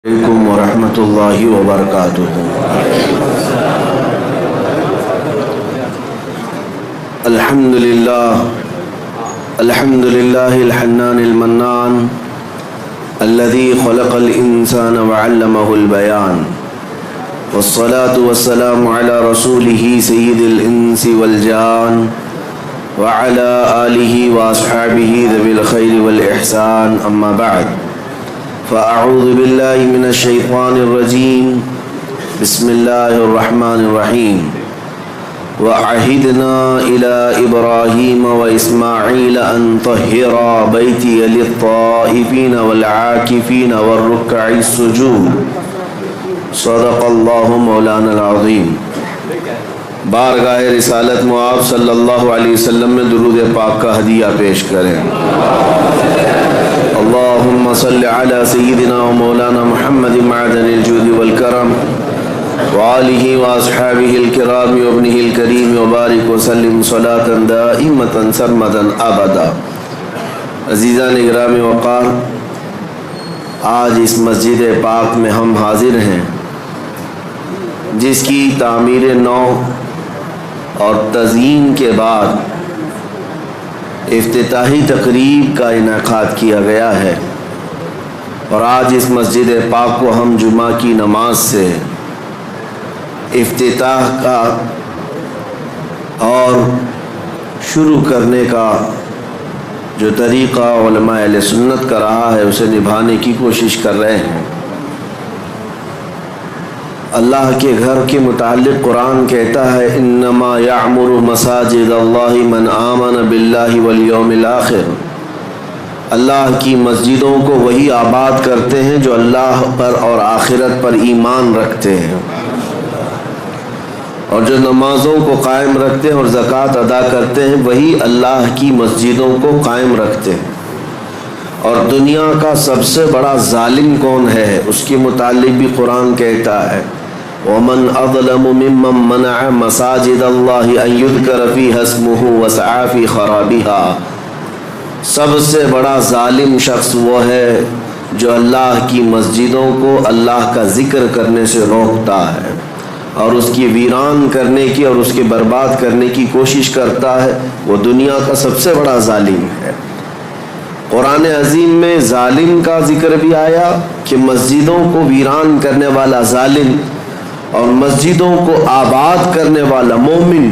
علیکم ورحمۃ اللہ وبرکاتہ۔ الحمد للہ الحنان المنان الذي خلق الإنسان وعلمه البيان، والصلاة والسلام على رسوله سيد الإنس والجان وعلى آله وأصحابه ذوي الخير والإحسان، أما بعد، فأعوذ بالله من الشيطان الرجيم، بسم الله الرحمن الرحيم۔ وعهدنا إلى إبراهيم وإسماعيل أن طهرا بيتي للطائفين والعاكفين والركع السجود، صدق الله مولانا العظيم۔ بارگاہ رسالت معاب صلی اللہ علیہ وسلم میں درود پاک کا ہدیہ پیش کریں۔ اللہم صل علی سیدنا و مولانا محمد معدن الجود والکرم وآلہ واصحابہ الکرام وابنہ الکریم وبارک وسلم صلاة دائمتا سرمدا ابدا۔ عزیزان اکرام وقار، آج اس مسجد پاک میں ہم حاضر ہیں جس کی تعمیر نو اور تزئین کے بعد افتتاحی تقریب کا انعقاد کیا گیا ہے، اور آج اس مسجد پاک کو ہم جمعہ کی نماز سے افتتاح کا اور شروع کرنے کا جو طریقہ علماء اہل سنت کا رہا ہے اسے نبھانے کی کوشش کر رہے ہیں۔ اللہ کے گھر کے متعلق قرآن کہتا ہے انما یعمر مساجد اللہ من آمن باللہ والیوم الآخر۔ اللہ کی مسجدوں کو وہی آباد کرتے ہیں جو اللہ پر اور آخرت پر ایمان رکھتے ہیں، اور جو نمازوں کو قائم رکھتے ہیں اور زکوٰۃ ادا کرتے ہیں وہی اللہ کی مسجدوں کو قائم رکھتے ہیں۔ اور دنیا کا سب سے بڑا ظالم کون ہے اس کے متعلق بھی قرآن کہتا ہے وَمَنْ أَظْلَمُ مِمَّنْ مَنَعَ مَسَاجِدَ اللَّهِ أَنْ يُذْكَرَ فِيهَا اسْمُهُ وَسَعَى فِي خَرَابِهَا۔ سب سے بڑا ظالم شخص وہ ہے جو اللہ کی مسجدوں کو اللہ کا ذکر کرنے سے روکتا ہے اور اس کی ویران کرنے کی اور اس کے برباد کرنے کی کوشش کرتا ہے، وہ دنیا کا سب سے بڑا ظالم ہے۔ قرآن عظیم میں ظالم کا ذکر بھی آیا کہ مسجدوں کو ویران کرنے والا ظالم اور مسجدوں کو آباد کرنے والا مومن،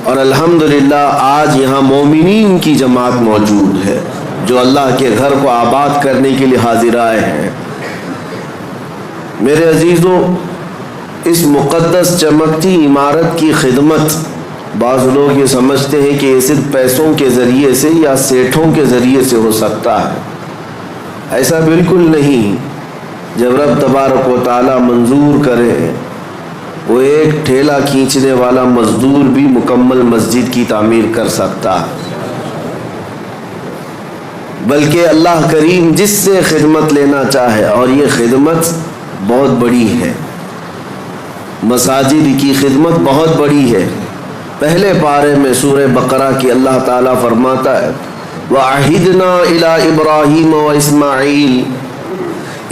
اور الحمدللہ آج یہاں مومنین کی جماعت موجود ہے جو اللہ کے گھر کو آباد کرنے کے لیے حاضر آئے ہیں۔ میرے عزیزوں، اس مقدس چمکتی عمارت کی خدمت بعض لوگ یہ سمجھتے ہیں کہ یہ صرف پیسوں کے ذریعے سے یا سیٹھوں کے ذریعے سے ہو سکتا ہے۔ ایسا بالکل نہیں۔ جب رب تبارک و تعالی منظور کرے، وہ ایک ٹھیلا کھینچنے والا مزدور بھی مکمل مسجد کی تعمیر کر سکتا ہے، بلکہ اللہ کریم جس سے خدمت لینا چاہے، اور یہ خدمت بہت بڑی ہے، مساجد کی خدمت بہت بڑی ہے۔ پہلے پارے میں سورہ بقرہ کی اللہ تعالیٰ فرماتا ہے وَعَهِدْنَا إِلَىٰ إِبْرَاهِيمَ وَإِسْمَاعِيلَ۔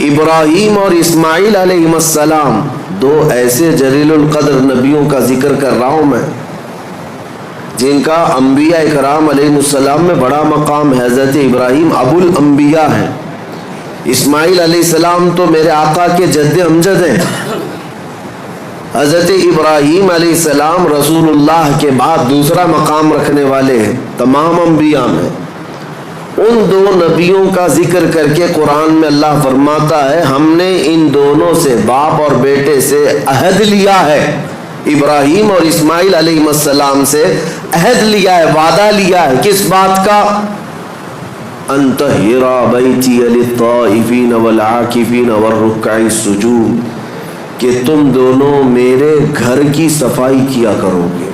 ابراہیم اور اسماعیل علیہ السلام دو ایسے جلیل القدر نبیوں کا ذکر کر رہا ہوں میں جن کا انبیاء کرام علیہ السلام میں بڑا مقام ہے۔ حضرت ابراہیم ابو الانبیاء ہیں، اسماعیل علیہ السلام تو میرے آقا کے جد امجد ہیں۔ حضرت ابراہیم علیہ السلام رسول اللہ کے بعد دوسرا مقام رکھنے والے ہیں تمام انبیاء میں۔ ان دو نبیوں کا ذکر کر کے قرآن میں اللہ فرماتا ہے ہم نے ان دونوں سے، باپ اور بیٹے سے عہد لیا ہے، ابراہیم اور اسماعیل علیہ السلام سے عہد لیا ہے، وعدہ لیا ہے، کس بات کا؟ ان طہرا بیتی للطائفین والعاکفین والرکع السجود، کہ تم دونوں میرے گھر کی صفائی کیا کرو گے۔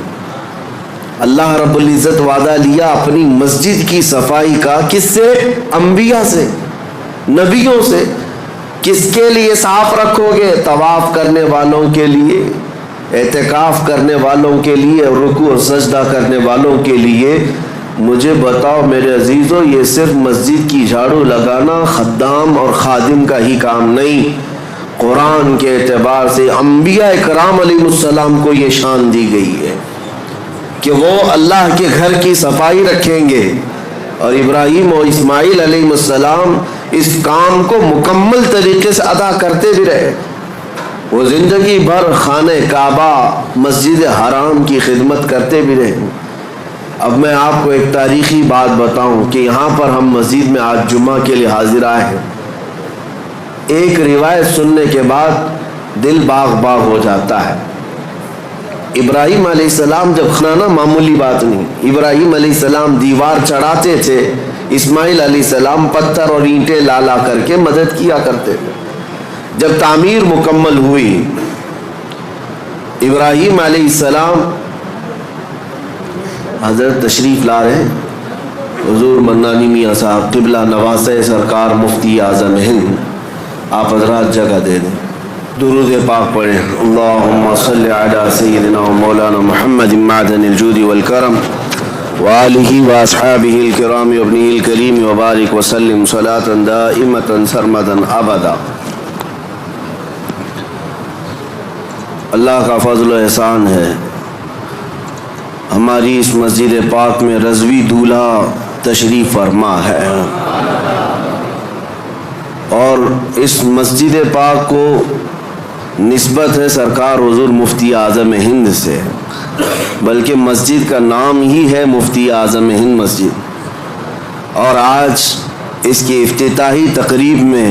اللہ رب العزت وعدہ لیا اپنی مسجد کی صفائی کا، کس سے؟ انبیاء سے، نبیوں سے۔ کس کے لیے صاف رکھو گے؟ طواف کرنے والوں کے لیے، اعتکاف کرنے والوں کے لیے، رکوع اور سجدہ کرنے والوں کے لیے مجھے بتاؤ میرے عزیزوں، یہ صرف مسجد کی جھاڑو لگانا خدام اور خادم کا ہی کام نہیں، قرآن کے اعتبار سے انبیاء کرام علیہ السلام کو یہ شان دی گئی ہے کہ وہ اللہ کے گھر کی صفائی رکھیں گے، اور ابراہیم اور اسماعیل علیہ السلام اس کام کو مکمل طریقے سے ادا کرتے بھی رہے۔ وہ زندگی بھر خانہ کعبہ مسجد حرام کی خدمت کرتے بھی رہے۔ اب میں آپ کو ایک تاریخی بات بتاؤں کہ یہاں پر ہم مسجد میں آج جمعہ کے لیے حاضر آئے ہیں، ایک روایت سننے کے بعد دل باغ باغ ہو جاتا ہے۔ ابراہیم علیہ السلام جب کھانا معمولی بات نہیں، ابراہیم علیہ السلام دیوار چڑھاتے تھے، اسماعیل علیہ السلام پتھر اور اینٹیں لا لا کر کے مدد کیا کرتے تھے۔ جب تعمیر مکمل ہوئی، ابراہیم علیہ السلام حضرت تشریف لا رہے ہیں، حضور منانی میاں صاحب قبلہ نواز سرکار مفتی اعظم ہند، آپ حضرات جگہ دے دیں، درود پاک پڑھیں۔ اللہم صلی علی سیدنا و مولانا محمد معدن الجود والکرم وآلہ واصحابہ الکرام وابنہ الکریم وبارک وسلم صلاة دائمة سرمدا ابدا۔ اللہ کا فضل و احسان ہے، ہماری اس مسجد پاک میں رضوی دولہا تشریف فرما ہے، اور اس مسجد پاک کو نسبت ہے سرکار حضور مفتی اعظم ہند سے، بلکہ مسجد کا نام ہی ہے مفتی اعظم ہند مسجد، اور آج اس کی افتتاحی تقریب میں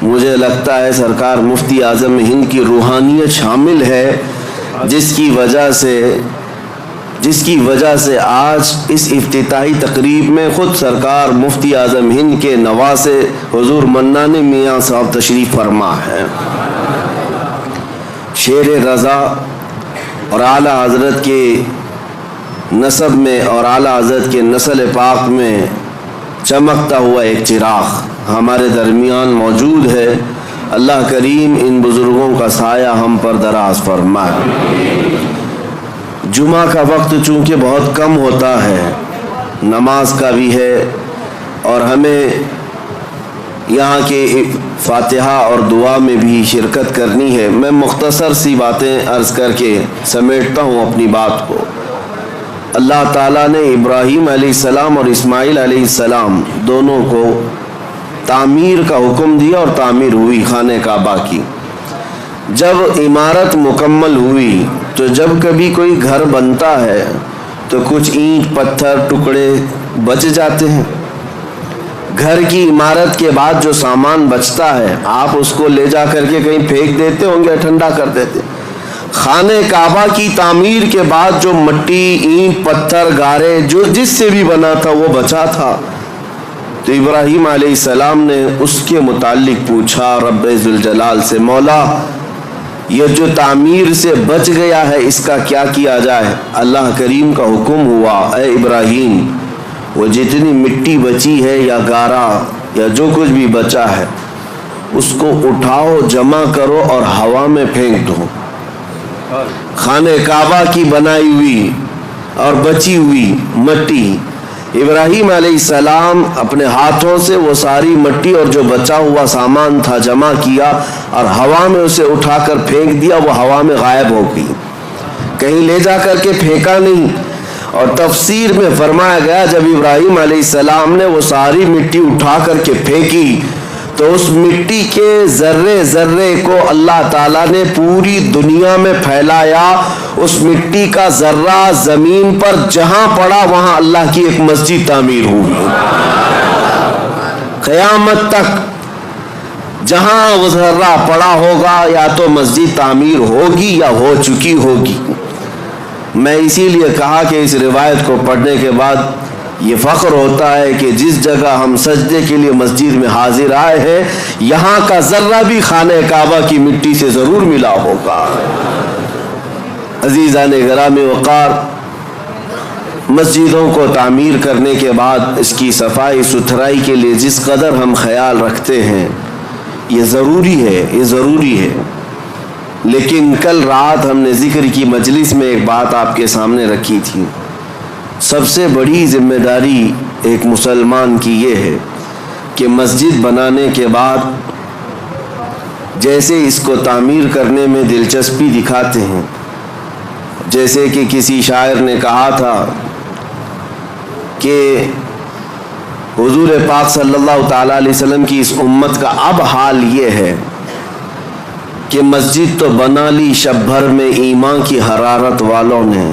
مجھے لگتا ہے سرکار مفتی اعظم ہند کی روحانیت شامل ہے، جس کی وجہ سے آج اس افتتاحی تقریب میں خود سرکار مفتی اعظم ہند کے نواسے حضور منانی میاں صاحب تشریف فرما ہے۔ شیر رضا اور اعلیٰ حضرت کے نسب میں اور اعلیٰ حضرت کے نسل پاک میں چمکتا ہوا ایک چراغ ہمارے درمیان موجود ہے۔ اللہ کریم ان بزرگوں کا سایہ ہم پر دراز فرمائے۔ جمعہ کا وقت چونکہ بہت کم ہوتا ہے، نماز کا بھی ہے، اور ہمیں یہاں کے فاتحہ اور دعا میں بھی شرکت کرنی ہے، میں مختصر سی باتیں عرض کر کے سمیٹتا ہوں اپنی بات کو۔ اللہ تعالیٰ نے ابراہیم علیہ السلام اور اسماعیل علیہ السلام دونوں کو تعمیر کا حکم دیا، اور تعمیر ہوئی خانہ کعبہ کی۔ جب عمارت مکمل ہوئی تو جب کبھی کوئی گھر بنتا ہے تو کچھ اینٹ پتھر ٹکڑے بچ جاتے ہیں۔ گھر کی عمارت کے بعد جو سامان بچتا ہے آپ اس کو لے جا کر کے کہیں پھینک دیتے ہوں گے، ٹھنڈا کر دیتے۔ خانہ کعبہ کی تعمیر کے بعد جو مٹی، اینٹ پتھر گارے جو جس سے بھی بنا تھا وہ بچا تھا، تو ابراہیم علیہ السلام نے اس کے متعلق پوچھا رب ذوالجلال سے، مولا یہ جو تعمیر سے بچ گیا ہے اس کا کیا کیا جائے؟ اللہ کریم کا حکم ہوا، اے ابراہیم وہ جتنی مٹی بچی ہے یا گارا یا جو کچھ بھی بچا ہے اس کو اٹھاؤ، جمع کرو اور ہوا میں پھینک دو۔ خانہ کعبہ کی بنائی ہوئی اور بچی ہوئی مٹی، ابراہیم علیہ السلام اپنے ہاتھوں سے وہ ساری مٹی اور جو بچا ہوا سامان تھا جمع کیا اور ہوا میں اسے اٹھا کر پھینک دیا، وہ ہوا میں غائب ہو گئی، کہیں لے جا کر کے پھینکا نہیں۔ اور تفسیر میں فرمایا گیا جب ابراہیم علیہ السلام نے وہ ساری مٹی اٹھا کر کے پھینکی تو اس مٹی کے ذرے ذرے کو اللہ تعالیٰ نے پوری دنیا میں پھیلایا۔ اس مٹی کا ذرہ زمین پر جہاں پڑا وہاں اللہ کی ایک مسجد تعمیر ہوئی۔ قیامت تک جہاں وہ ذرہ پڑا ہوگا یا تو مسجد تعمیر ہوگی یا ہو چکی ہوگی۔ میں اسی لیے کہا کہ اس روایت کو پڑھنے کے بعد یہ فخر ہوتا ہے کہ جس جگہ ہم سجدے کے لیے مسجد میں حاضر آئے ہیں یہاں کا ذرہ بھی خانہ کعبہ کی مٹی سے ضرور ملا ہوگا۔ عزیزان گرامی وقار، مسجدوں کو تعمیر کرنے کے بعد اس کی صفائی ستھرائی کے لیے جس قدر ہم خیال رکھتے ہیں یہ ضروری ہے، لیکن کل رات ہم نے ذکر کی مجلس میں ایک بات آپ کے سامنے رکھی تھی سب سے بڑی ذمہ داری ایک مسلمان کی یہ ہے کہ مسجد بنانے کے بعد جیسے اس کو تعمیر کرنے میں دلچسپی دکھاتے ہیں، جیسے کہ کسی شاعر نے کہا تھا کہ حضور پاک صلی اللہ تعالیٰ علیہ وسلم کی اس امت کا اب حال یہ ہے کہ مسجد تو بنا لی شب بھر میں ایمان کی حرارت والوں نے،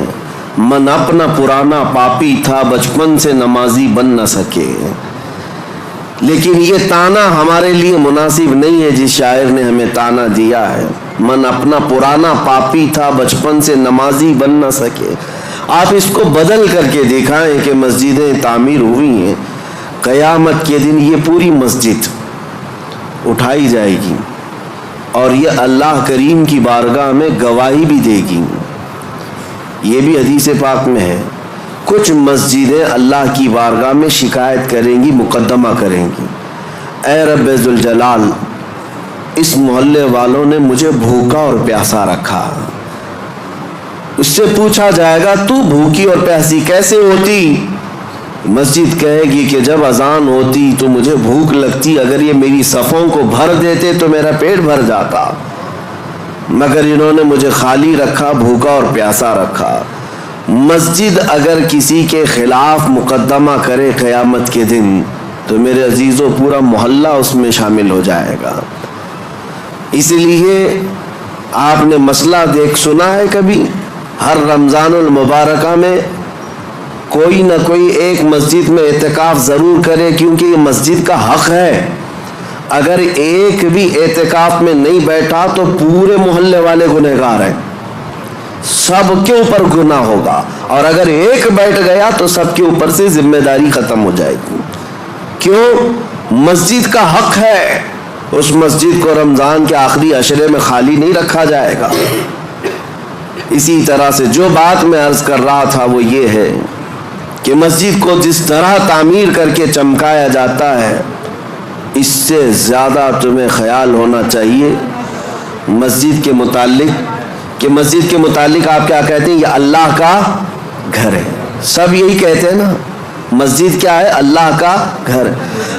من اپنا پرانا پاپی تھا بچپن سے نمازی بن نہ سکے۔ لیکن یہ تانا ہمارے لیے مناسب نہیں ہے جس شاعر نے ہمیں تانا دیا ہے، من اپنا پرانا پاپی تھا بچپن سے نمازی بن نہ سکے۔ آپ اس کو بدل کر کے دکھائیں کہ مسجدیں تعمیر ہوئی ہیں، قیامت کے دن یہ پوری مسجد اٹھائی جائے گی اور یہ اللہ کریم کی بارگاہ میں گواہی بھی دے گی۔ یہ بھی حدیث پاک میں ہے، کچھ مسجدیں اللہ کی بارگاہ میں شکایت کریں گی، مقدمہ کریں گی، اے رب ذوالجلال، اس محلے والوں نے مجھے بھوکا اور پیاسا رکھا۔ اس سے پوچھا جائے گا تو بھوکی اور پیاسی کیسے ہوتی؟ مسجد کہے گی کہ جب اذان ہوتی تو مجھے بھوک لگتی، اگر یہ میری صفوں کو بھر دیتے تو میرا پیٹ بھر جاتا، مگر انہوں نے مجھے خالی رکھا، بھوکا اور پیاسا رکھا۔ مسجد اگر کسی کے خلاف مقدمہ کرے قیامت کے دن تو میرے عزیزوں پورا محلہ اس میں شامل ہو جائے گا۔ اس لیے آپ نے مسئلہ سنا ہے کبھی؟ ہر رمضان المبارکہ میں کوئی نہ کوئی ایک مسجد میں اعتکاف ضرور کرے، کیونکہ یہ مسجد کا حق ہے۔ اگر ایک بھی اعتکاف میں نہیں بیٹھا تو پورے محلے والے گنہگار ہیں، سب کے اوپر گناہ ہوگا، اور اگر ایک بیٹھ گیا تو سب کے اوپر سے ذمہ داری ختم ہو جائے گی۔ کیوں؟ مسجد کا حق ہے، اس مسجد کو رمضان کے آخری عشرے میں خالی نہیں رکھا جائے گا۔ اسی طرح سے جو بات میں عرض کر رہا تھا وہ یہ ہے کہ مسجد کو جس طرح تعمیر کر کے چمکایا جاتا ہے، اس سے زیادہ تمہیں خیال ہونا چاہیے مسجد کے متعلق، کہ مسجد کے متعلق آپ کیا کہتے ہیں؟ یہ اللہ کا گھر ہے۔ سب یہی کہتے ہیں نا، مسجد کیا ہے؟ اللہ کا گھر۔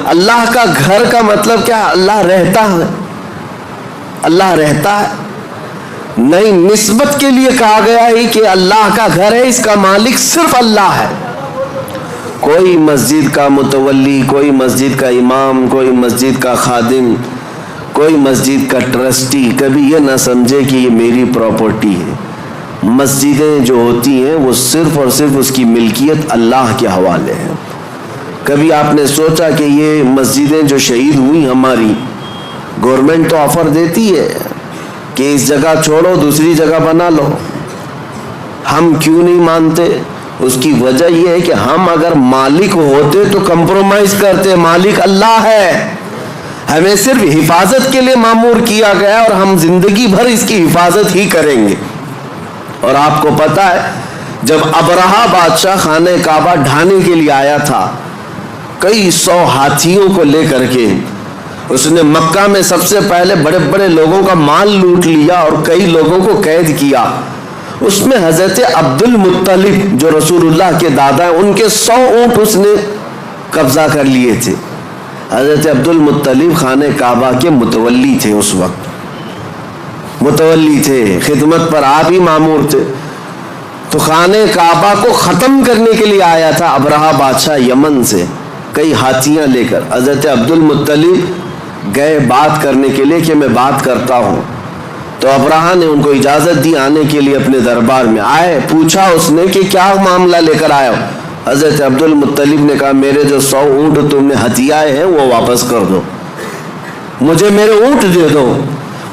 اللہ کا گھر کا مطلب کیا ہے؟ اللہ رہتا ہے، اللہ رہتا ہے نہیں، نسبت کے لیے کہا گیا ہے کہ اللہ کا گھر ہے، اس کا مالک صرف اللہ ہے۔ کوئی مسجد کا متولی، کوئی مسجد کا امام، کوئی مسجد کا خادم، کوئی مسجد کا ٹرسٹی کبھی یہ نہ سمجھے کہ یہ میری پراپرٹی ہے۔ مسجدیں جو ہوتی ہیں وہ صرف اور صرف اس کی ملکیت اللہ کے حوالے ہے۔ کبھی آپ نے سوچا کہ یہ مسجدیں جو شہید ہوئی ہماری، گورنمنٹ تو آفر دیتی ہے کہ اس جگہ چھوڑو دوسری جگہ بنا لو، ہم کیوں نہیں مانتے؟ اس کی وجہ یہ ہے کہ ہم اگر مالک ہوتے تو کمپرومائز کرتے، مالک اللہ ہے، ہمیں صرف حفاظت کے لیے مامور کیا گیا اور ہم زندگی بھر اس کی حفاظت ہی کریں گے۔ اور آپ کو پتہ ہے جب ابرہہ بادشاہ خانہ کعبہ ڈھانے کے لیے آیا تھا، کئی 100 ہاتھیوں کو لے کر کے اس نے مکہ میں سب سے پہلے بڑے بڑے لوگوں کا مال لوٹ لیا اور کئی لوگوں کو قید کیا۔ اس میں حضرت عبد المطلب جو رسول اللہ کے دادا ہیں، ان کے 100 اونٹ اس نے قبضہ کر لیے تھے۔ حضرت عبد المطلب خانہ کعبہ کے متولی تھے، اس وقت متولی تھے، خدمت پر آپ ہی مامور تھے۔ تو خانہ کعبہ کو ختم کرنے کے لیے آیا تھا ابرہہ بادشاہ یمن سے کئی ہاتھیاں لے کر۔ حضرت عبد المطلب گئے بات کرنے کے لیے کہ میں بات کرتا ہوں، تو ابرہہ نے ان کو اجازت دی آنے کے لیے اپنے دربار میں۔ آئے، پوچھا اس نے کہ کیا معاملہ لے کر آئے ہو؟ حضرت عبد المطلب نے کہا میرے جو 100 اونٹ تم نے ہتھیائے ہیں وہ واپس کر دو، مجھے میرے اونٹ دے دو۔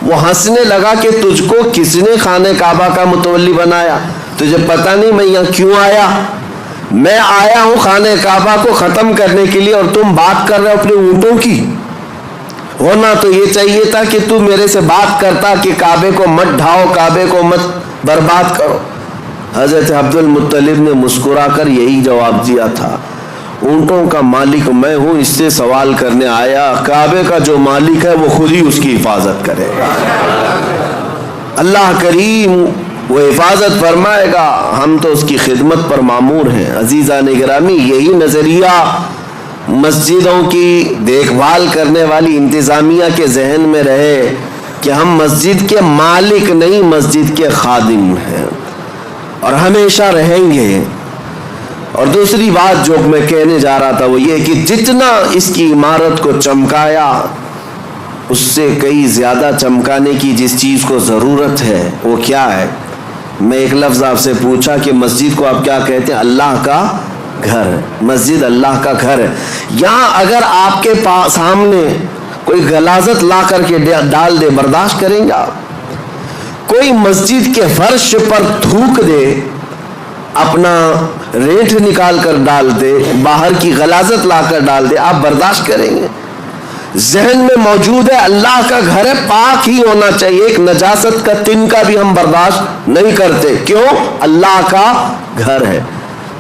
وہ ہنسنے لگا کہ تجھ کو کس نے خانہ کعبہ کا متولی بنایا؟ تجھے پتہ نہیں میں یہاں کیوں آیا؟ میں آیا ہوں خانہ کعبہ کو ختم کرنے کے لیے، اور تم بات کر رہے ہو اپنے اونٹوں کی۔ ہونا تو یہ چاہیے تھا کہ تم میرے سے بات کرتا کہ کعبے کو مت ڈھاؤ، کعبے کو مت برباد کرو۔ حضرت عبد المطلب نے مسکرا کر یہی جواب دیا تھا، اونٹوں کا مالک میں ہوں، اس سے سوال کرنے آیا، کعبے کا جو مالک ہے وہ خود ہی اس کی حفاظت کرے گا۔ اللہ کریم وہ حفاظت فرمائے گا، ہم تو اس کی خدمت پر مامور ہیں۔ عزیزان گرامی، یہی نظریہ مسجدوں کی دیکھ بھال کرنے والی انتظامیہ کے ذہن میں رہے کہ ہم مسجد کے مالک نہیں، مسجد کے خادم ہیں اور ہمیشہ رہیں گے۔ اور دوسری بات جو میں کہنے جا رہا تھا وہ یہ کہ جتنا اس کی عمارت کو چمکایا، اس سے کئی زیادہ چمکانے کی جس چیز کو ضرورت ہے وہ کیا ہے؟ میں ایک لفظ آپ سے پوچھا کہ مسجد کو آپ کیا کہتے ہیں؟ اللہ کا گھر۔ مسجد اللہ کا گھر ہے۔ یہاں اگر آپ کے سامنے کوئی غلاظت لا کر کے ڈال دے، برداشت کریں گا؟ کوئی مسجد کے فرش پر تھوک دے، اپنا رینٹ نکال کر ڈال دے، باہر کی غلاظت لا کر ڈال دے، آپ برداشت کریں گے؟ ذہن میں موجود ہے اللہ کا گھر ہے، پاک ہی ہونا چاہیے، ایک نجاست کا تنکا بھی ہم برداشت نہیں کرتے۔ کیوں؟ اللہ کا گھر ہے۔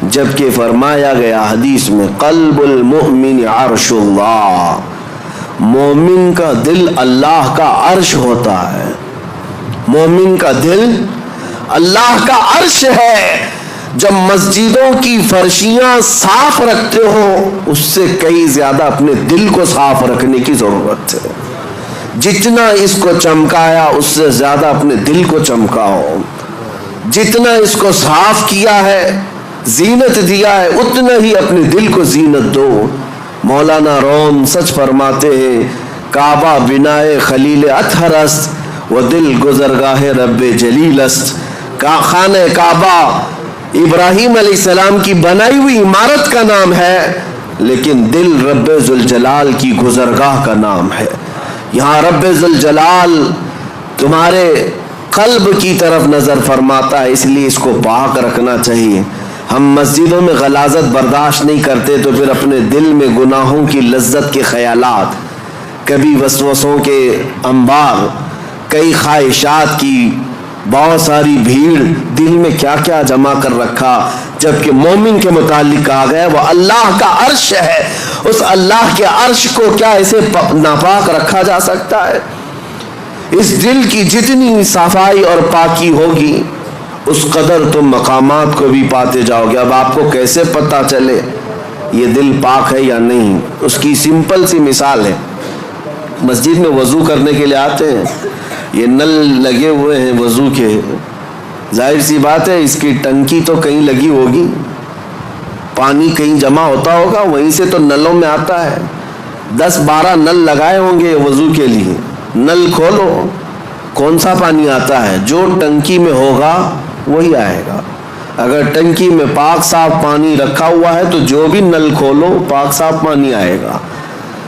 جبکہ فرمایا گیا حدیث میں قلب المؤمن عرش اللہ، مومن کا دل اللہ کا عرش ہوتا ہے۔ مومن کا دل اللہ کا عرش ہے۔ جب مسجدوں کی فرشیاں صاف رکھتے ہو، اس سے کئی زیادہ اپنے دل کو صاف رکھنے کی ضرورت ہے۔ جتنا اس کو چمکایا اس سے زیادہ اپنے دل کو چمکاؤ۔ جتنا اس کو صاف کیا ہے، زینت دیا ہے، اتنا ہی اپنے دل کو زینت دو۔ مولانا روم سچ فرماتے ہیں، کعبہ بنائے خلیل اطہر است و دل گزرگاہ رب جلیل است۔ خانہ کعبہ ابراہیم علیہ السلام کی بنائی ہوئی عمارت کا نام ہے، لیکن دل رب ذوالجلال کی گزرگاہ کا نام ہے۔ یہاں رب ذوالجلال تمہارے قلب کی طرف نظر فرماتا ہے، اس لیے اس کو پاک رکھنا چاہیے۔ ہم مسجدوں میں غلاظت برداشت نہیں کرتے تو پھر اپنے دل میں گناہوں کی لذت کے خیالات، کبھی وسوسوں کے انبار، کئی خواہشات کی بہت ساری بھیڑ، دل میں کیا کیا جمع کر رکھا۔ جبکہ مومن کے متعلق کہا گیا وہ اللہ کا عرش ہے، اس اللہ کے عرش کو کیا اسے ناپاک رکھا جا سکتا ہے؟ اس دل کی جتنی صفائی اور پاکی ہوگی اس قدر تم مقامات کو بھی پاتے جاؤ گے۔ اب آپ کو کیسے پتہ چلے یہ دل پاک ہے یا نہیں؟ اس کی سمپل سی مثال ہے، مسجد میں وضو کرنے کے لیے آتے ہیں، یہ نل لگے ہوئے ہیں وضو کے، ظاہر سی بات ہے اس کی ٹنکی تو کہیں لگی ہوگی، پانی کہیں جمع ہوتا ہوگا، وہیں سے تو نلوں میں آتا ہے۔ 10-12 نل لگائے ہوں گے وضو کے لیے، نل کھولو کون سا پانی آتا ہے؟ جو ٹنکی میں ہوگا وہی آئے گا۔ اگر ٹنکی میں پاک صاف پانی رکھا ہوا ہے تو جو بھی نل کھولو پاک صاف پانی آئے گا،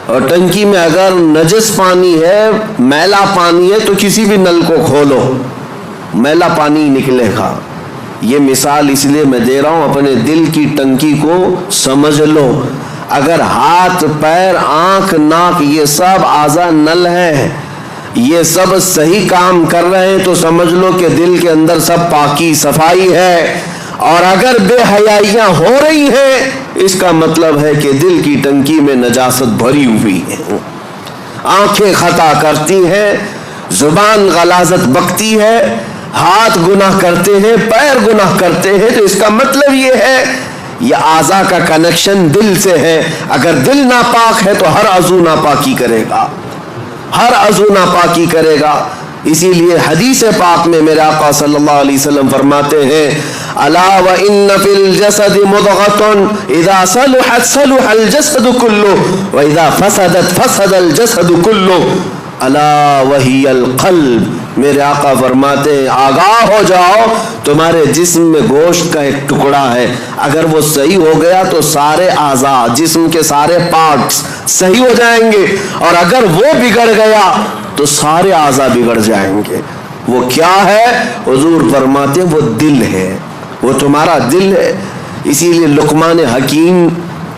اور ٹنکی میں اگر نجس پانی ہے، میلا پانی ہے، تو کسی بھی نل کو کھولو میلا پانی نکلے گا۔ یہ مثال اس لیے میں دے رہا ہوں، اپنے دل کی ٹنکی کو سمجھ لو۔ اگر ہاتھ، پیر، آنکھ، ناک یہ سب اعضاء نل ہے، یہ سب صحیح کام کر رہے ہیں تو سمجھ لو کہ دل کے اندر سب پاکی صفائی ہے۔ اور اگر بے حیائیاں ہو رہی ہیں، اس کا مطلب ہے کہ دل کی ٹنکی میں نجاست بھری ہوئی ہے۔ آنکھیں خطا کرتی ہیں، زبان غلاظت بکتی ہے، ہاتھ گناہ کرتے ہیں، پیر گناہ کرتے ہیں، تو اس کا مطلب یہ ہے یہ اعضاء کا کنیکشن دل سے ہے۔ اگر دل ناپاک ہے تو ہر عضو ناپاکی کرے گا، ہر عضو ناپاکی کرے گا۔ اسی لیے حدیث پاک میں میرے آقا صلی اللہ علیہ وسلم فرماتے ہیں، الا وان فی الجسد مضغۃ اذا صلحت صلح الجسد كله واذا فسدت فسد الجسد كله الا وهي القلب۔ میرے آقا فرماتے ہیں آگاہ ہو جاؤ، تمہارے جسم میں گوشت کا ایک ٹکڑا ہے، اگر وہ صحیح ہو گیا تو سارے اعضاء، جسم کے سارے پارٹس صحیح ہو جائیں گے، اور اگر وہ بگڑ گیا تو سارے اعضاء بگڑ جائیں گے۔ وہ کیا ہے؟ حضور فرماتے ہیں وہ دل ہے، وہ تمہارا دل ہے۔ اسی لیے لقمان حکیم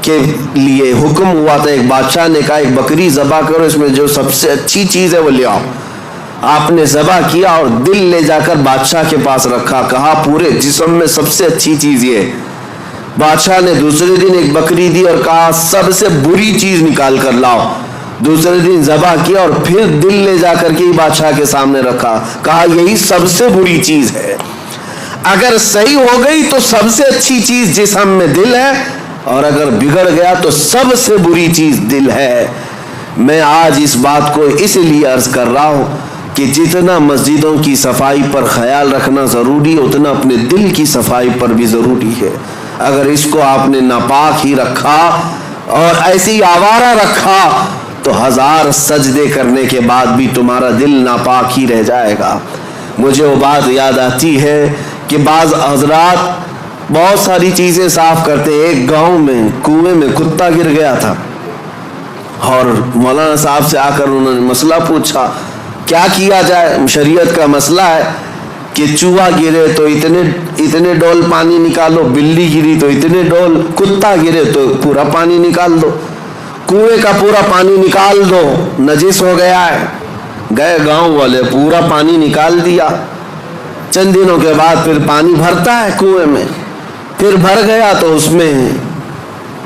کے لیے حکم ہوا تھا، ایک بادشاہ نے کہا ایک بکری ذبح کرو، اس میں جو سب سے اچھی چیز ہے وہ لے آؤ۔ آپ نے ذبح کیا اور دل لے جا کر بادشاہ کے پاس رکھا، کہا پورے جسم میں سب سے اچھی چیز یہ۔ بادشاہ نے دوسرے دن ایک بکری دی اور کہا سب سے بری چیز نکال کر لاؤ۔ دوسرے دن ذبح کیا اور پھر دل لے جا کر کے بادشاہ کے سامنے رکھا، کہا یہی سب سے بری چیز ہے۔ اگر صحیح ہو گئی تو سب سے اچھی چیز جسم میں دل ہے، اور اگر بگڑ گیا تو سب سے بری چیز دل ہے۔ میں آج اس بات کو اس لیے عرض کر رہا ہوں کہ جتنا مسجدوں کی صفائی پر خیال رکھنا ضروری ہے، اتنا اپنے دل کی صفائی پر بھی ضروری ہے۔ اگر اس کو آپ نے ناپاک ہی رکھا اور ایسی آوارہ رکھا تو 1000 سجدے کرنے کے بعد بھی تمہارا دل ناپاک ہی رہ جائے گا۔ مجھے وہ بات یاد آتی ہے کہ بعض حضرات بہت ساری چیزیں صاف کرتے۔ ایک گاؤں میں کنویں میں کتا گر گیا تھا، اور مولانا صاحب سے آ کر انہوں نے مسئلہ پوچھا کیا کیا جائے۔ شریعت کا مسئلہ ہے کہ چوہا گرے تو اتنے ڈول پانی نکالو، بلی گری تو اتنے ڈول، کتا گرے تو پورا پانی نکال دو، کنویں کا پورا پانی نکال دو، نجس ہو گیا ہے۔ گئے گاؤں والے، پورا پانی نکال دیا۔ چند دنوں کے بعد پھر پانی بھرتا ہے کنویں میں، پھر بھر گیا تو اس میں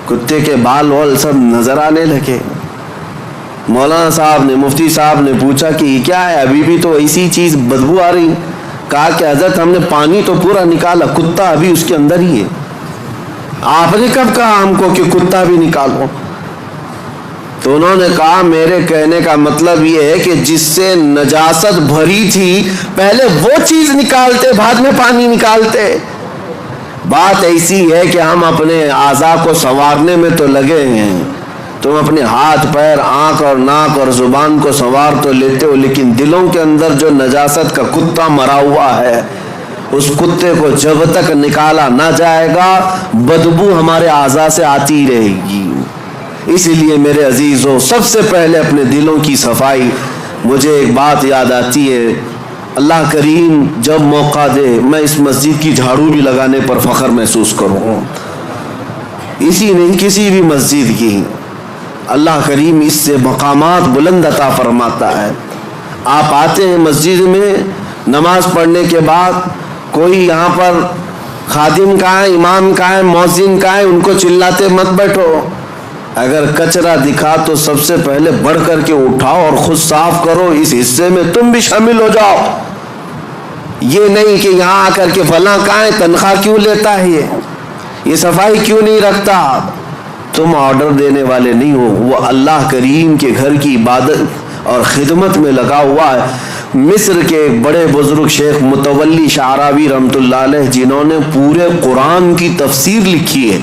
کتے کے بال وال سب نظر آنے لگے۔ مولانا صاحب نے، مفتی صاحب نے پوچھا کہ یہ کیا ہے، ابھی بھی تو ایسی چیز بدبو آ رہی۔ کہا کہ حضرت ہم نے پانی تو پورا نکالا، کتا ابھی اس کے اندر ہی ہے۔ آپ نے کب کہا ہم کو کہ کتا بھی نکالو؟ تو انہوں نے کہا میرے کہنے کا مطلب یہ ہے کہ جس سے نجاست بھری تھی پہلے وہ چیز نکالتے، بعد میں پانی نکالتے۔ بات ایسی ہے کہ ہم اپنے اعضاء کو سنوارنے میں تو لگے ہیں، تم اپنے ہاتھ پیر آنکھ اور ناک اور زبان کو سنوار تو لیتے ہو، لیکن دلوں کے اندر جو نجاست کا کتا مرا ہوا ہے اس کتے کو جب تک نکالا نہ جائے گا بدبو ہمارے اعضاء سے آتی رہے گی۔ اس لیے میرے عزیزوں، سب سے پہلے اپنے دلوں کی صفائی۔ مجھے ایک بات یاد آتی ہے، اللہ کریم جب موقع دے میں اس مسجد کی جھاڑو بھی لگانے پر فخر محسوس کروں، اسی نہیں کسی بھی مسجد کی۔ اللہ کریم اس سے مقامات بلند عطا فرماتا ہے۔ آپ آتے ہیں مسجد میں نماز پڑھنے کے بعد، کوئی یہاں پر خادم کہاں ہے، امام کہاں ہے، مؤذن کہاں ہے، ان کو چلاتے مت بیٹھو۔ اگر کچرا دکھا تو سب سے پہلے بڑھ کر کے اٹھاؤ اور خود صاف کرو، اس حصے میں تم بھی شامل ہو جاؤ۔ یہ نہیں کہ یہاں آ کر کے فلاں کہاں ہے، تنخواہ کیوں لیتا ہے یہ صفائی کیوں نہیں رکھتا۔ تم آرڈر دینے والے نہیں ہو، وہ اللہ کریم کے گھر کی عبادت اور خدمت میں لگا ہوا ہے۔ مصر کے بڑے بزرگ شیخ متولی شعراوی رحمۃ اللہ علیہ، جنہوں نے پورے قرآن کی تفسیر لکھی ہے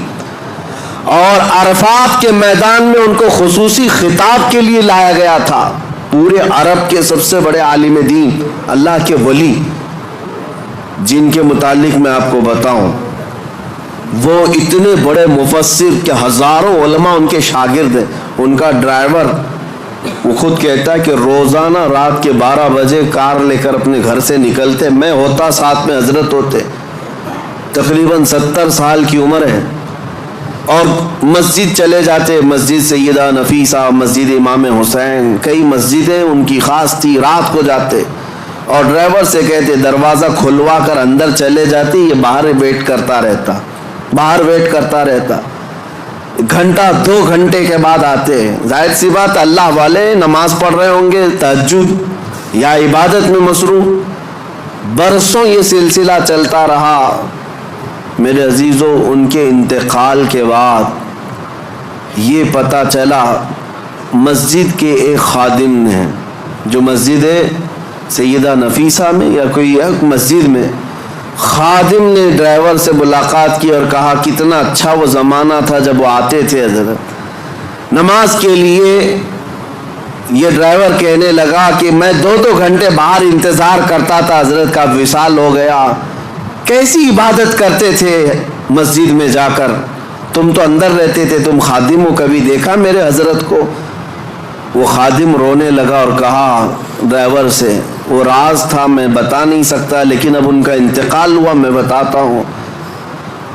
اور عرفات کے میدان میں ان کو خصوصی خطاب کے لیے لایا گیا تھا، پورے عرب کے سب سے بڑے عالم دین، اللہ کے ولی، جن کے متعلق میں آپ کو بتاؤں، وہ اتنے بڑے مفسر کہ ہزاروں علماء ان کے شاگرد ہیں۔ ان کا ڈرائیور وہ خود کہتا ہے کہ روزانہ رات کے 12 بجے کار لے کر اپنے گھر سے نکلتے، میں ہوتا ساتھ میں، حضرت ہوتے، تقریباً 70 سال کی عمر ہے، اور مسجد چلے جاتے، مسجد سیدہ نفیسہ، مسجد امام حسین، کئی مسجدیں ان کی خاص تھی، رات کو جاتے اور ڈرائیور سے کہتے دروازہ کھلوا کر اندر چلے جاتے، یہ باہر ویٹ کرتا رہتا، باہر ویٹ کرتا رہتا، گھنٹہ 2 گھنٹے کے بعد آتے۔ ظاہر سی بات اللہ والے نماز پڑھ رہے ہوں گے، تہجد یا عبادت میں مصروف۔ برسوں یہ سلسلہ چلتا رہا۔ میرے عزیزوں، ان کے انتقال کے بعد یہ پتہ چلا، مسجد کے ایک خادم نے، جو مسجد سیدہ نفیسہ میں یا کوئی ایک مسجد میں، خادم نے ڈرائیور سے ملاقات کی اور کہا کتنا اچھا وہ زمانہ تھا جب وہ آتے تھے حضرت نماز کے لیے۔ یہ ڈرائیور کہنے لگا کہ میں 2 گھنٹے باہر انتظار کرتا تھا، حضرت کا وصال ہو گیا۔ کیسی عبادت کرتے تھے مسجد میں جا کر، تم تو اندر رہتے تھے، تم خادم ہو، کبھی دیکھا میرے حضرت کو؟ وہ خادم رونے لگا اور کہا ڈرائیور سے، وہ راز تھا میں بتا نہیں سکتا، لیکن اب ان کا انتقال ہوا، میں بتاتا ہوں۔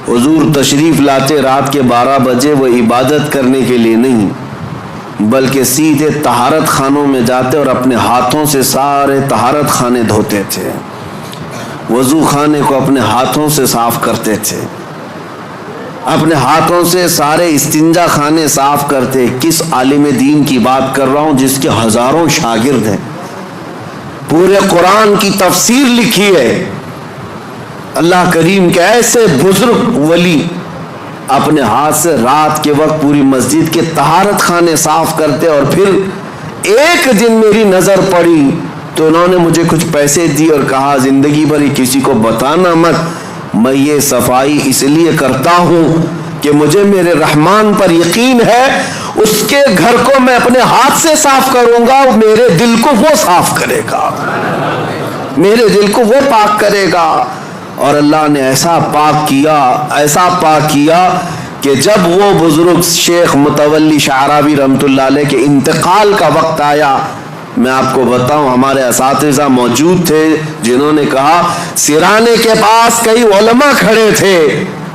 حضور تشریف لاتے رات کے 12 بجے، وہ عبادت کرنے کے لیے نہیں بلکہ سیدھے طہارت خانوں میں جاتے اور اپنے ہاتھوں سے سارے طہارت خانے دھوتے تھے، وضو خانے کو اپنے ہاتھوں سے صاف کرتے تھے، اپنے ہاتھوں سے سارے استنجا خانے صاف کرتے۔ کس عالم دین کی بات کر رہا ہوں جس کے ہزاروں شاگرد ہیں، پورے قرآن کی تفسیر لکھی ہے، اللہ کریم کے ایسے بزرگ ولی اپنے ہاتھ سے رات کے وقت پوری مسجد کے طہارت خانے صاف کرتے، اور پھر ایک دن میری نظر پڑی تو انہوں نے مجھے کچھ پیسے دی اور کہا زندگی بھر کسی کو بتانا مت، میں یہ صفائی اس لیے کرتا ہوں کہ مجھے میرے رحمان پر یقین ہے، اس کے گھر کو میں اپنے ہاتھ سے صاف کروں گا، میرے دل کو وہ صاف کرے گا، میرے دل کو وہ پاک کرے گا۔ اور اللہ نے ایسا پاک کیا کہ جب وہ بزرگ شیخ متولی شعراوی رحمۃ اللہ علیہ کے انتقال کا وقت آیا، میں آپ کو بتاؤں ہمارے اساتذہ موجود تھے جنہوں نے کہا سرانے کے پاس کئی علماء کھڑے تھے،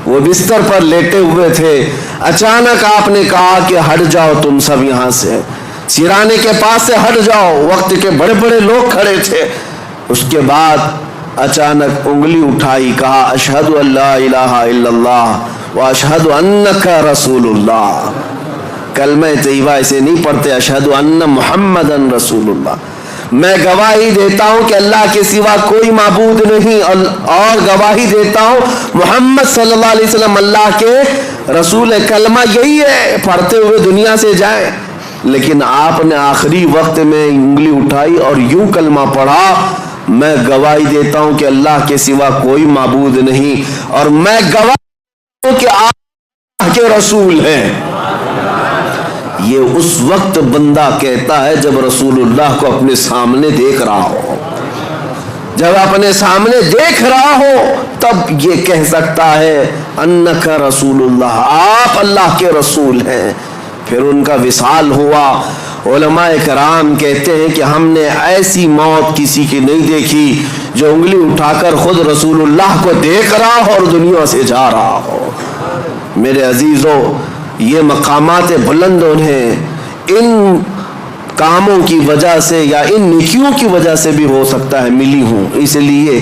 وہ بستر پر لیٹے ہوئے تھے، اچانک آپ نے کہا کہ ہٹ جاؤ تم سب یہاں سے، سرانے کے پاس سے ہٹ جاؤ، وقت کے بڑے بڑے لوگ کھڑے تھے۔ اس کے بعد اچانک انگلی اٹھائی، کہا اشہد ان لا الہ الا اللہ واشہد انک رسول اللہ۔ کلمہ طیبہ اسے نہیں پڑھتے، اشہد ان محمدن رسول اللہ، میں گواہی دیتا ہوں کہ اللہ کے سوا کوئی معبود نہیں، اور گواہی دیتا ہوں محمد صلی اللہ علیہ وسلم اللہ کے رسول۔ کلمہ یہی ہے، پڑھتے ہوئے دنیا سے جائیں، لیکن آپ نے آخری وقت میں انگلی اٹھائی اور یوں کلمہ پڑھا، میں گواہی دیتا ہوں کہ اللہ کے سوا کوئی معبود نہیں، اور میں گواہی دیتا ہوں کہ آپ اللہ کے رسول ہیں۔ یہ اس وقت بندہ کہتا ہے جب رسول اللہ کو اپنے سامنے دیکھ رہا ہو، جب اپنے سامنے دیکھ رہا ہو تب یہ کہہ سکتا ہے انک رسول اللہ، آپ اللہ کے رسول ہیں۔ پھر ان کا وصال ہوا۔ علماء کرام کہتے ہیں کہ ہم نے ایسی موت کسی کی نہیں دیکھی جو انگلی اٹھا کر خود رسول اللہ کو دیکھ رہا ہو اور دنیا سے جا رہا ہو۔ میرے عزیزو، یہ مقامات بلند انہیں ان کاموں کی وجہ سے یا ان نیکیوں کی وجہ سے بھی ہو سکتا ہے ملی ہوں۔ اس لیے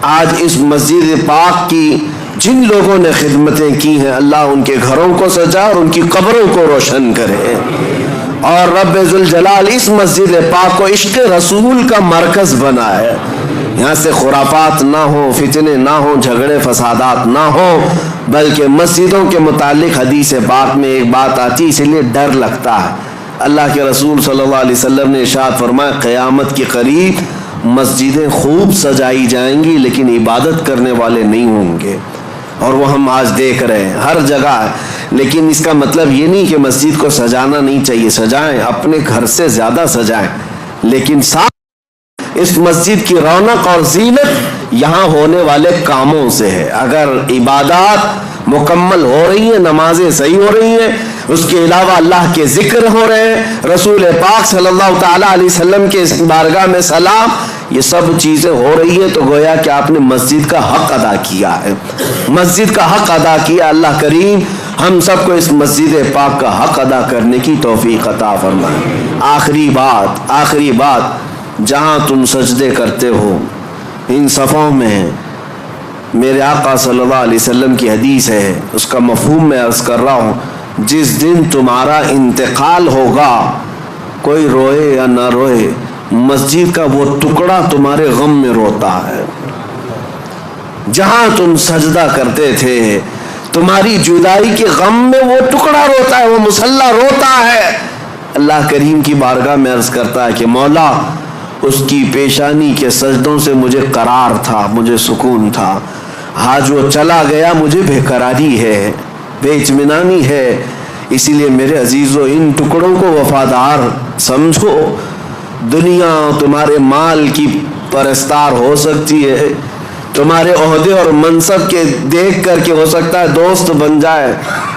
آج اس مسجد پاک کی جن لوگوں نے خدمتیں کی ہیں، اللہ ان کے گھروں کو سجا اور ان کی قبروں کو روشن کرے، اور رب ذوالجلال اس مسجد پاک کو عشق رسول کا مرکز بنائے۔ یہاں سے خرافات نہ ہو، فتنے نہ ہو، جھگڑے فسادات نہ ہو، بلکہ مسجدوں کے متعلق حدیث پاک میں ایک بات آتی، اس لیے ڈر لگتا ہے۔ اللہ کے رسول صلی اللہ علیہ وسلم نے ارشاد فرمایا قیامت کے قریب مسجدیں خوب سجائی جائیں گی لیکن عبادت کرنے والے نہیں ہوں گے، اور وہ ہم آج دیکھ رہے ہیں ہر جگہ۔ لیکن اس کا مطلب یہ نہیں کہ مسجد کو سجانا نہیں چاہیے، سجائیں، اپنے گھر سے زیادہ سجائیں، لیکن ساتھ اس مسجد کی رونق اور زینت یہاں ہونے والے کاموں سے ہے۔ اگر عبادات مکمل ہو رہی ہیں، نمازیں صحیح ہو رہی ہیں، اس کے علاوہ اللہ کے ذکر ہو رہے ہیں، رسول پاک صلی اللہ تعالی علیہ وسلم کے بارگاہ میں سلام، یہ سب چیزیں ہو رہی ہیں، تو گویا کہ آپ نے مسجد کا حق ادا کیا ہے، مسجد کا حق ادا کیا۔ اللہ کریم ہم سب کو اس مسجد پاک کا حق ادا کرنے کی توفیق عطا فرمائے۔ آخری بات، جہاں تم سجدے کرتے ہو ان صفوں میں، میرے آقا صلی اللہ علیہ وسلم کی حدیث ہے، اس کا مفہوم میں عرض کر رہا ہوں، جس دن تمہارا انتقال ہوگا، کوئی روئے یا نہ روئے، مسجد کا وہ ٹکڑا تمہارے غم میں روتا ہے۔ جہاں تم سجدہ کرتے تھے تمہاری جدائی کے غم میں وہ ٹکڑا روتا ہے، وہ مصلی روتا ہے۔ اللہ کریم کی بارگاہ میں عرض کرتا ہے کہ مولا، اس کی پیشانی کے سجدوں سے مجھے قرار تھا، مجھے سکون تھا، آج وہ چلا گیا، مجھے بے قراری ہے، بے اطمینانی ہے۔ اسی لیے میرے عزیزو، ان ٹکڑوں کو وفادار سمجھو۔ دنیا تمہارے مال کی پرستار ہو سکتی ہے، تمہارے عہدے اور منصب کے دیکھ کر کے ہو سکتا ہے دوست بن جائے،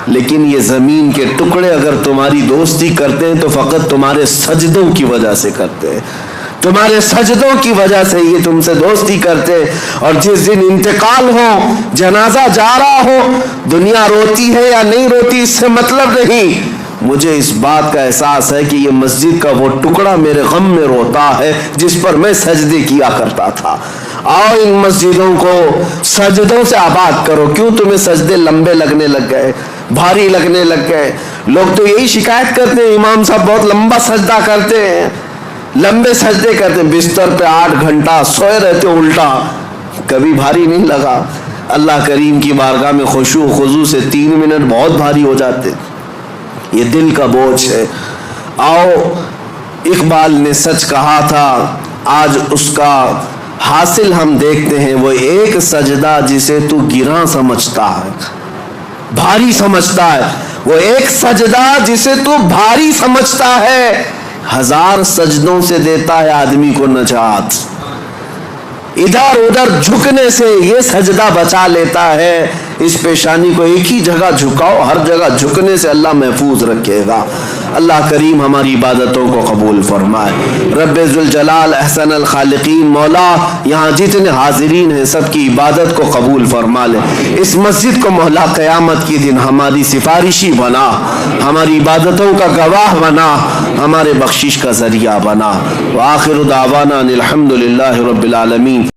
لیکن یہ زمین کے ٹکڑے اگر تمہاری دوستی کرتے ہیں تو فقط تمہارے سجدوں کی وجہ سے کرتے ہیں، تمہارے سجدوں کی وجہ سے یہ تم سے دوستی کرتے۔ اور جس دن انتقال ہو، جنازہ جا رہا ہو، دنیا روتی ہے یا نہیں روتی اس سے مطلب نہیں، مجھے اس بات کا احساس ہے کہ یہ مسجد کا وہ ٹکڑا میرے غم میں روتا ہے جس پر میں سجدے کیا کرتا تھا۔ آؤ ان مسجدوں کو سجدوں سے آباد کرو۔ کیوں تمہیں سجدے لمبے لگنے لگ گئے، بھاری لگنے لگ گئے؟ لوگ تو یہی شکایت کرتے ہیں، امام صاحب بہت لمبا سجدہ کرتے ہیں، لمبے سجدے کرتے ہیں، بستر پہ 8 گھنٹہ سوئے رہتے الٹا، کبھی بھاری نہیں لگا. اللہ کریم کی بارگاہ میں خشوع و خضوع سے 3 منٹ بہت بھاری ہو جاتے. یہ دل کا بوجھ ہے. آؤ, اقبال نے سچ کہا تھا, آج اس کا حاصل ہم دیکھتے ہیں. وہ ایک سجدہ جسے تو گراں سمجھتا ہے, بھاری سمجھتا ہے, وہ ایک سجدہ جسے تو بھاری سمجھتا ہے, 1000 سجدوں سے دیتا ہے آدمی کو نجات. ادھر ادھر جھکنے سے یہ سجدہ بچا لیتا ہے. اس پیشانی کو ایک ہی جگہ جھکاؤ, ہر جگہ جھکنے سے اللہ محفوظ رکھے گا. اللہ کریم ہماری عبادتوں کو قبول فرمائے. رب ذوالجلال احسن الخالقین, مولا یہاں جتنے حاضرین ہیں سب کی عبادت کو قبول فرما لے. اس مسجد کو مولا قیامت کے دن ہماری سفارشی بنا, ہماری عبادتوں کا گواہ بنا, ہمارے بخشش کا ذریعہ بنا. وآخر دعوانا الحمد للہ رب العالمین.